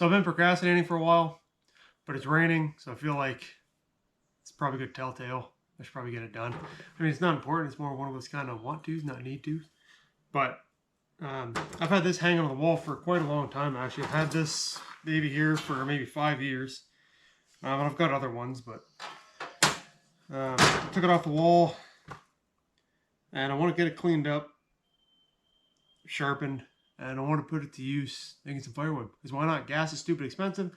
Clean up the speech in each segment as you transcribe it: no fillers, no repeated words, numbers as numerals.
So I've been procrastinating for a while, but it's raining, so I feel like it's probably a good telltale. I should probably get it done. I mean, it's not important. It's more one of those kind of want tos, not need tos. But I've had this hanging on the wall for quite a long time, actually. I've had this baby here for maybe 5 years. I've got other ones, but I took it off the wall, and I want to get it cleaned up, sharpened, and I want to put it to use making some firewood. Because why not? Gas is stupid expensive.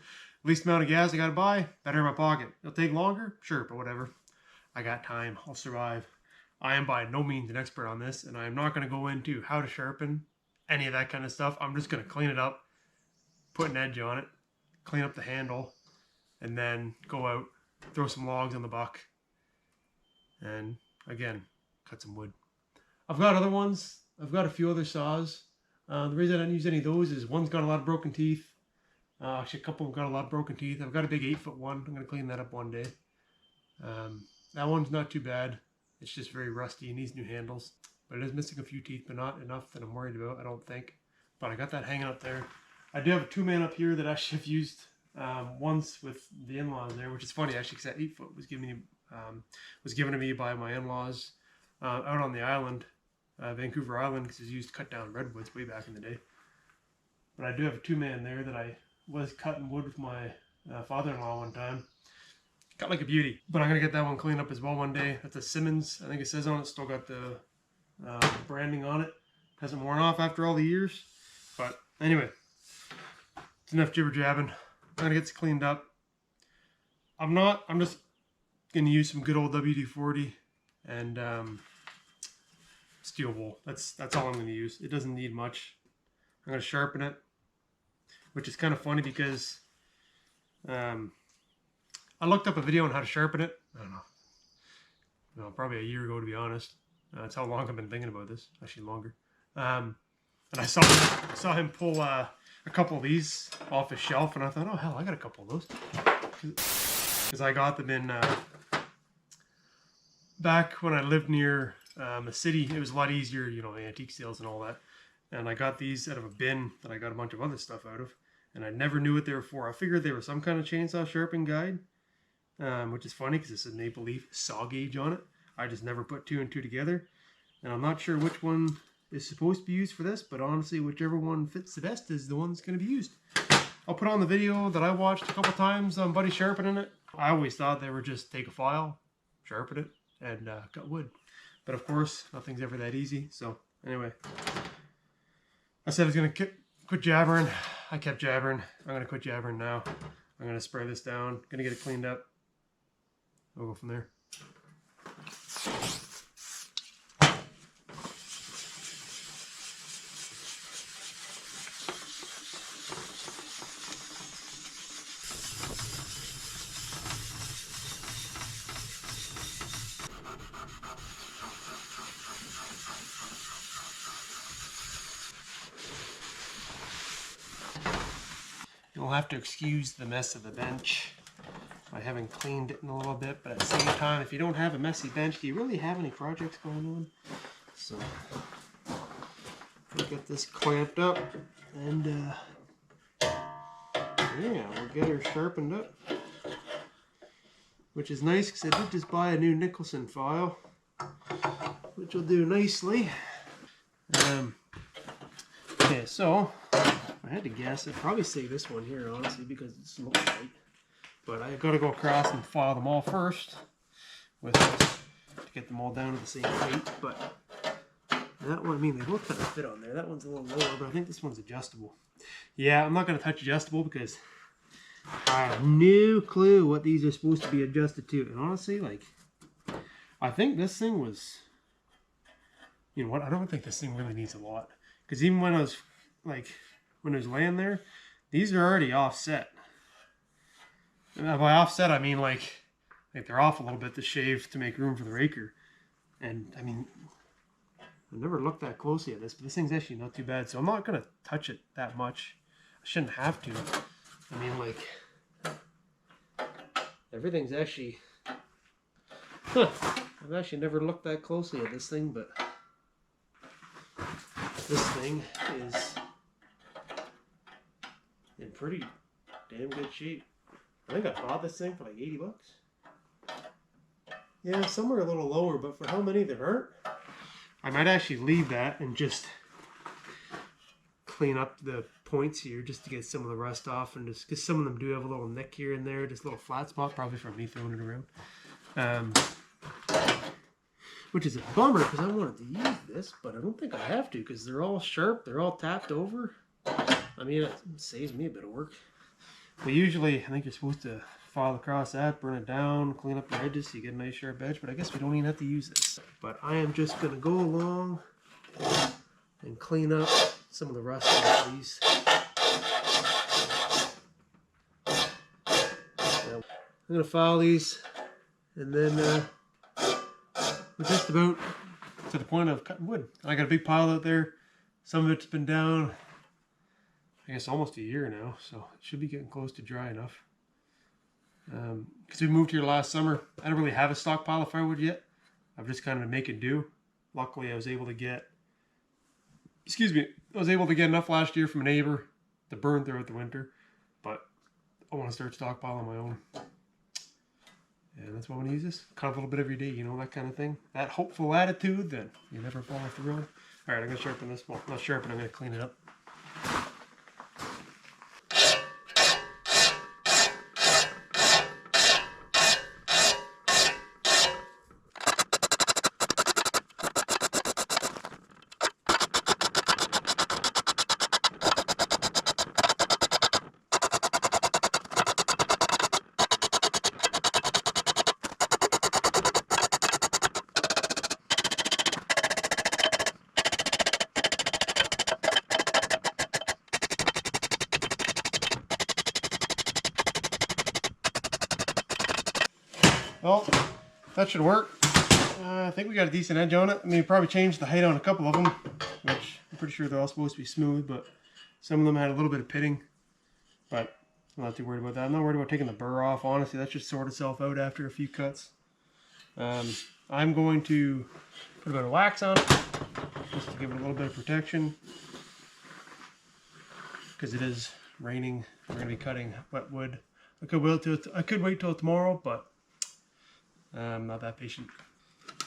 Least amount of gas I got to buy, better in my pocket. It'll take longer, sure, but whatever. I got time. I'll survive. I am by no means an expert on this, and I am not going to go into how to sharpen any of that kind of stuff. I'm just going to clean it up, put an edge on it, clean up the handle, and then go out, throw some logs on the buck, and again, cut some wood. I've got other ones. I've got a few other saws. The reason I didn't use any of those is one's got a lot of broken teeth. Actually, a couple have got a lot of broken teeth. I've got a big 8-foot one. I'm going to clean that up one day. That one's not too bad. It's just very rusty and needs new handles. But it is missing a few teeth, but not enough that I'm worried about, I don't think. But I got that hanging up there. I do have a 2-man up here that I actually have used once with the in-laws there, which is funny actually, because that 8-foot was given to me by my in-laws out on the island, Vancouver Island, because it was used to cut down redwoods way back in the day. But I do have a 2-man there that I was cutting wood with my father-in-law one time. Got like a beauty. But I'm going to get that one cleaned up as well one day. That's a Simmons. I think it says on it. Still got the branding on it. Hasn't worn off after all the years. But anyway, it's enough jibber jabbing. I'm going to get this cleaned up. I'm just going to use some good old WD-40 and steel wool. That's all I'm going to use. It doesn't need much. I'm going to sharpen it, which is kind of funny because I looked up a video on how to sharpen it. I don't know. Probably a year ago, to be honest. That's how long I've been thinking about this. Actually, longer. And I saw him pull a couple of these off his shelf, and I thought, oh hell, I got a couple of those. Because I got them in back when I lived near a city. It was a lot easier, you know, antique sales and all that. And I got these out of a bin that I got a bunch of other stuff out of. And I never knew what they were for. I figured they were some kind of chainsaw sharpening guide. Which is funny because it says Maple Leaf saw gauge on it. I just never put 2 and 2 together. And I'm not sure which one is supposed to be used for this, but honestly, whichever one fits the best is the one that's going to be used. I'll put on the video that I watched a couple times on Buddy sharpening it. I always thought they were just take a file, sharpen it, and cut wood. But of course, nothing's ever that easy. So anyway, I said I was going to quit jabbering. I kept jabbering. I'm going to quit jabbering now. I'm going to spray this down. Going to get it cleaned up. We'll go from there. You'll have to excuse the mess of the bench. I haven't cleaned it in a little bit, but at the same time, if you don't have a messy bench, do you really have any projects going on? So, we'll get this clamped up, and yeah, we'll get her sharpened up. Which is nice, because I did just buy a new Nicholson file, which will do nicely. Okay, so, I had to guess, I'd probably say this one here, honestly, because it looks right. But I've got to go across and file them all first to get them all down to the same height. But that one, I mean, they both kind of fit on there. That one's a little lower, but I think this one's adjustable. Yeah, I'm not going to touch adjustable because I have no clue what these are supposed to be adjusted to. And honestly, like, I think this thing was, you know what, I don't think this thing really needs a lot. Because even when I was, like, when it was laying there, these are already offset. And by offset, I mean like they're off a little bit to shave to make room for the raker. And I mean, I've never looked that closely at this, but this thing's actually not too bad. So I'm not going to touch it that much. I shouldn't have to. I mean, like, everything's actually, I've actually never looked that closely at this thing, but this thing is in pretty damn good shape. I think I bought this thing for like 80 bucks. Yeah, some are a little lower, but for how many there aren't, I might actually leave that and just clean up the points here just to get some of the rust off, and just because some of them do have a little nick here and there, just a little flat spot, probably from me throwing it around. Which is a bummer because I wanted to use this, but I don't think I have to because they're all sharp, they're all tapped over. I mean, it saves me a bit of work. But usually, I think you're supposed to file across that, burn it down, clean up the edges so you get a nice sharp edge, but I guess we don't even have to use this. But I am just going to go along and clean up some of the rust off these. Now, I'm going to file these, and then we're just about to the point of cutting wood. I got a big pile out there. Some of it's been down, I guess, almost a year now, so it should be getting close to dry enough. Because we moved here last summer, I don't really have a stockpile of firewood yet. I've just kind of been making do. Luckily, I was able to get, enough last year from a neighbor to burn throughout the winter, but I want to start stockpiling my own. And that's why I'm going to use this. Cut a little bit every day, you know, that kind of thing. That hopeful attitude that you never fall off the road. All right, I'm going to sharpen this. Well, not sharpen, I'm going to clean it up. Well, that should work. I think we got a decent edge on it. I mean, we probably changed the height on a couple of them, which I'm pretty sure they're all supposed to be smooth, but some of them had a little bit of pitting. But I'm not too worried about that. I'm not worried about taking the burr off, honestly. That should sort itself out after a few cuts. I'm going to put a bit of wax on it, just to give it a little bit of protection. Because it is raining, we're going to be cutting wet wood. I could wait till tomorrow, but I'm not that patient.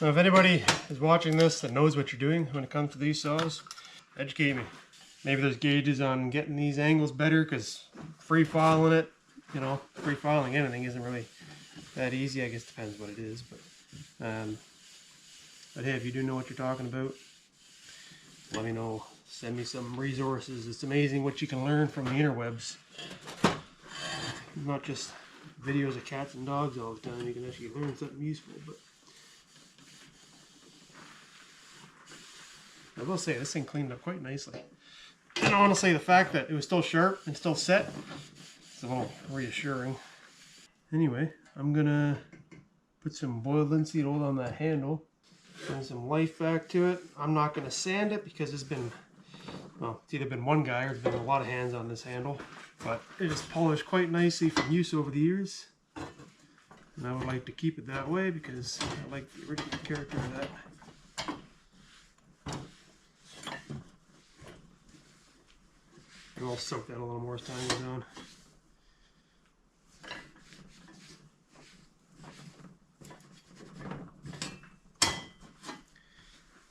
Now, if anybody is watching this that knows what you're doing when it comes to these saws, educate me. Maybe there's gauges on getting these angles better, because free filing it, you know, free filing anything isn't really that easy. I guess it depends what it is, but hey, if you do know what you're talking about, let me know. Send me some resources. It's amazing what you can learn from the interwebs. Not just videos of cats and dogs all the time. You can actually learn something useful. But I will say this thing cleaned up quite nicely. And honestly, the fact that it was still sharp and still set, it's a little reassuring. Anyway, I'm gonna put some boiled linseed oil on that handle. Bring some life back to it. I'm not gonna sand it because it's been, well, it's either been one guy or there's been a lot of hands on this handle. But it is polished quite nicely from use over the years. And I would like to keep it that way because I like the original character of that. And I'll soak that a little more as time goes on.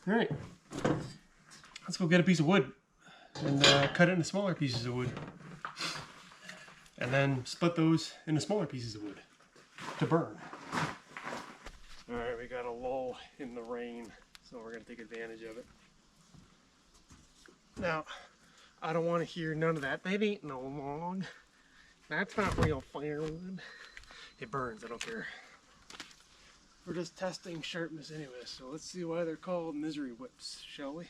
Alright, let's go get a piece of wood and cut it into smaller pieces of wood. And then split those into smaller pieces of wood to burn. Alright, we got a lull in the rain, so we're going to take advantage of it. Now, I don't want to hear none of that. That ain't no log. That's not real firewood. It burns, I don't care. We're just testing sharpness anyway, so let's see why they're called misery whips, shall we?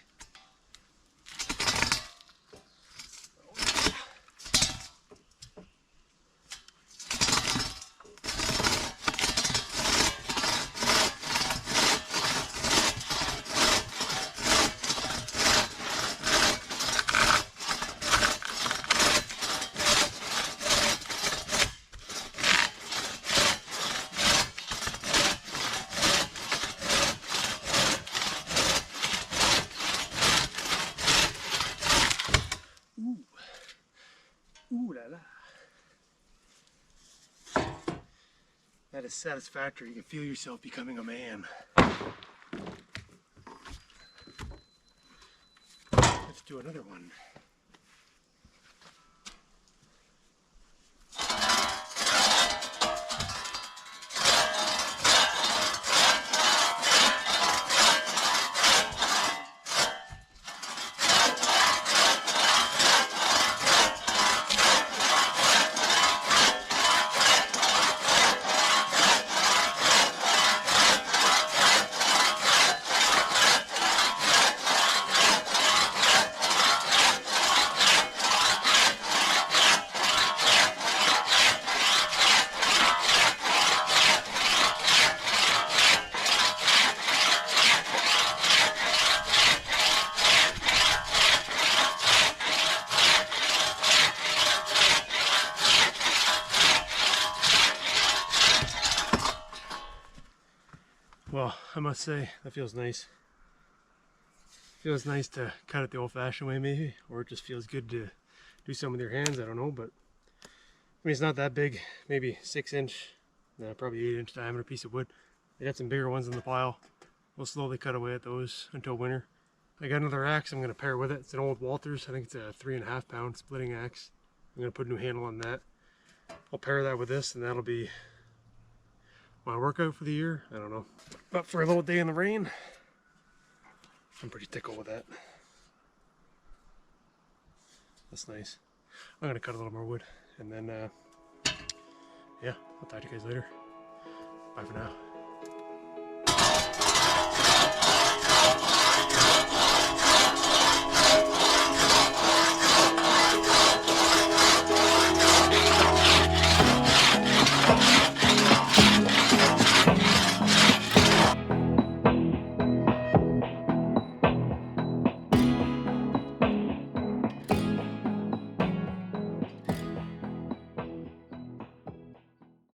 That is satisfactory. You can feel yourself becoming a man. Let's do another one. Well, I must say, that feels nice. Feels nice to cut it the old-fashioned way, maybe, or it just feels good to do some with your hands. I don't know, but I mean, it's not that big. Maybe 6-inch, probably 8-inch diameter piece of wood. I got some bigger ones in the pile. We'll slowly cut away at those until winter. I got another axe I'm going to pair with it. It's an old Walters. I think it's a 3.5 pound splitting axe. I'm going to put a new handle on that. I'll pair that with this, and that'll be my workout for the year. I don't know. But for a little day in the rain, I'm pretty tickled with that. That's nice. I'm gonna cut a little more wood, and then yeah, I'll talk to you guys later. Bye for now.